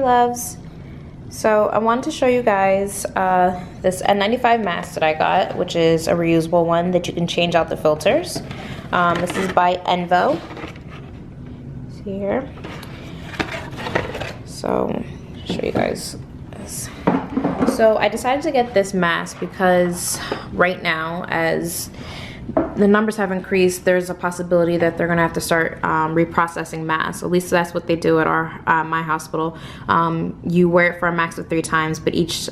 loves. So I wanted to show you guys this N95 mask that I got, which is a reusable one that you can change out the filters. This is by Envo. See here. So show you guys this. So I decided to get this mask because right now, as the numbers have increased, there's a possibility that they're gonna have to start reprocessing masks. At least that's what they do at our my hospital. You wear it for a max of 3 times, but each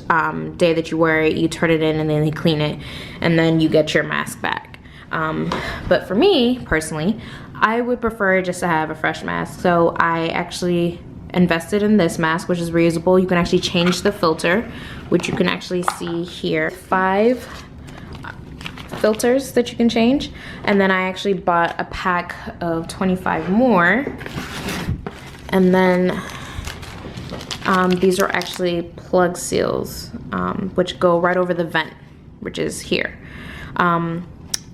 day that you wear it, you turn it in and then they clean it, and then you get your mask back. But for me personally, I would prefer just to have a fresh mask. So I actually invested in this mask, which is reusable. You can actually change the filter, which you can actually see here. 5 filters that you can change, and then I actually bought a pack of 25 more, and then these are actually plug seals, which go right over the vent, which is here.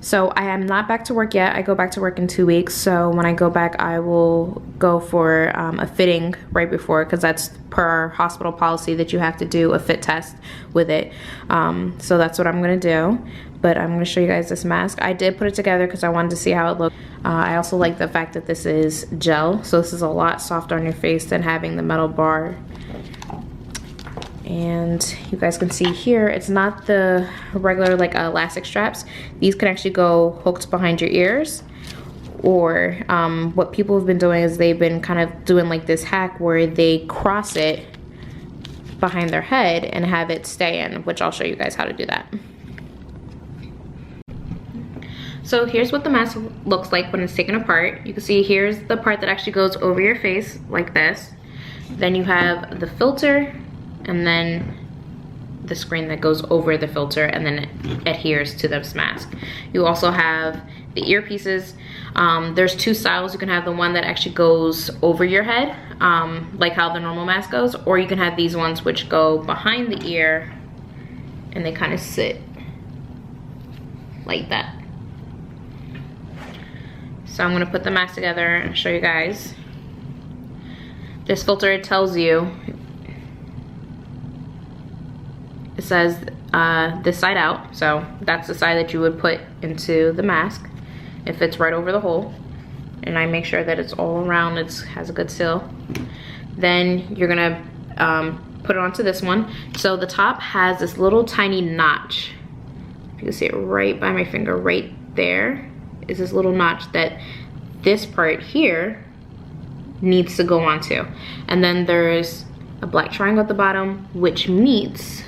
So I am not back to work yet. I go back to work in 2 weeks. So when I go back, I will go for a fitting right before, because that's per our hospital policy that you have to do a fit test with it. So that's what I'm gonna do. But I'm gonna show you guys this mask. I did put it together because I wanted to see how it looked. I also like the fact that this is gel. So this is a lot softer on your face than having the metal bar. And you guys can see here, it's not the regular like elastic straps. These can actually go hooked behind your ears, or what people have been doing is they've been kind of doing like this hack where they cross it behind their head and have it stay in, which I'll show you guys how to do that. So here's what the mask looks like when it's taken apart. You can see here's the part that actually goes over your face like this. Then you have the filter, and then the screen that goes over the filter, and then it adheres to this mask. You also have the earpieces. There's 2 styles. You can have the one that actually goes over your head, like how the normal mask goes, or you can have these ones which go behind the ear, and they kind of sit like that. So I'm gonna put the mask together and show you guys. This filter, it tells you, it says this side out, so that's the side that you would put into the mask. It fits right over the hole, and I make sure that it's all around, it has a good seal. Then you're gonna put it onto this one. So the top has this little tiny notch. You can see it right by my finger, right there is this little notch that this part here needs to go onto. And then there's a black triangle at the bottom, which meets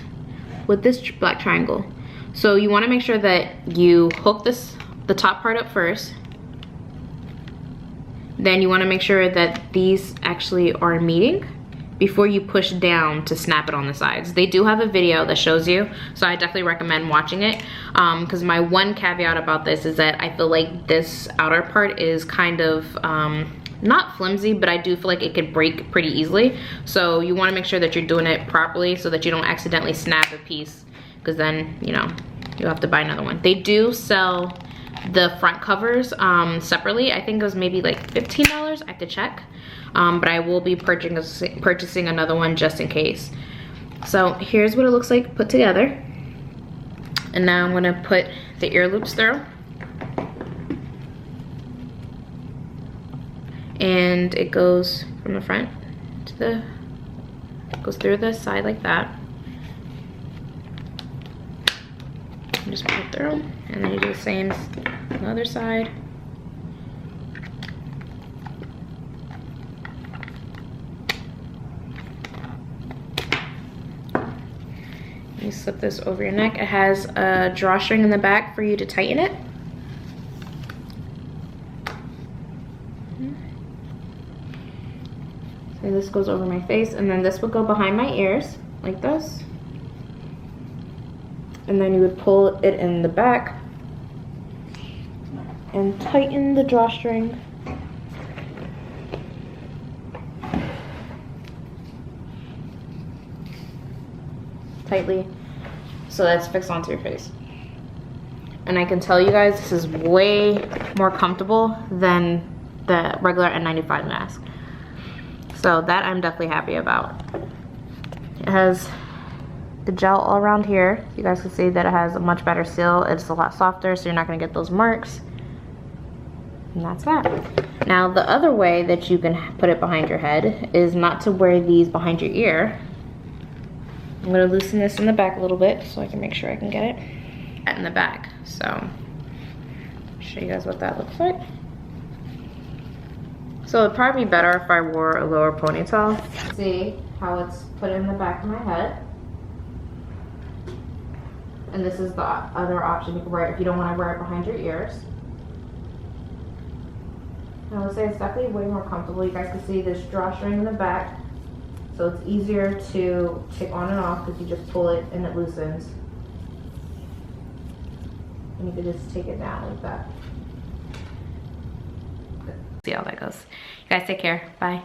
with this black triangle. So you wanna make sure that you hook the top part up first. Then you wanna make sure that these actually are meeting before you push down to snap it on the sides. They do have a video that shows you, so I definitely recommend watching it. Because my one caveat about this is that I feel like this outer part is kind of, not flimsy, but I do feel like it could break pretty easily. So you wanna make sure that you're doing it properly so that you don't accidentally snap a piece, because then, you know, you'll have to buy another one. They do sell the front covers separately. I think it was maybe like $15, I have to check. But I will be purchasing another one just in case. So here's what it looks like put together. And now I'm gonna put the ear loops through. And it goes from the front to goes through the side like that. And just put it through, and then you do the same on the other side. You slip this over your neck. It has a drawstring in the back for you to tighten it. So this goes over my face, and then this would go behind my ears like this. And then you would pull it in the back and tighten the drawstring. Tightly, so that's fixed onto your face. And I can tell you guys, this is way more comfortable than the regular N95 mask. So So that I'm definitely happy about. It has the gel all around here. You guys can see that it has a much better seal. It's a lot softer, so you're not gonna get those marks. And that's that. Now the other way that you can put it behind your head is not to wear these behind your ear. I'm gonna loosen this in the back a little bit so I can make sure I can get it in the back. So I'll show you guys what that looks like. So it'd probably be better if I wore a lower ponytail. See how it's put in the back of my head. And this is the other option. You can wear it if you don't want to wear it behind your ears. I would say it's definitely way more comfortable. You guys can see this drawstring in the back. So it's easier to take on and off because you just pull it and it loosens. And you can just take it down like that. See how that goes. You guys take care. Bye.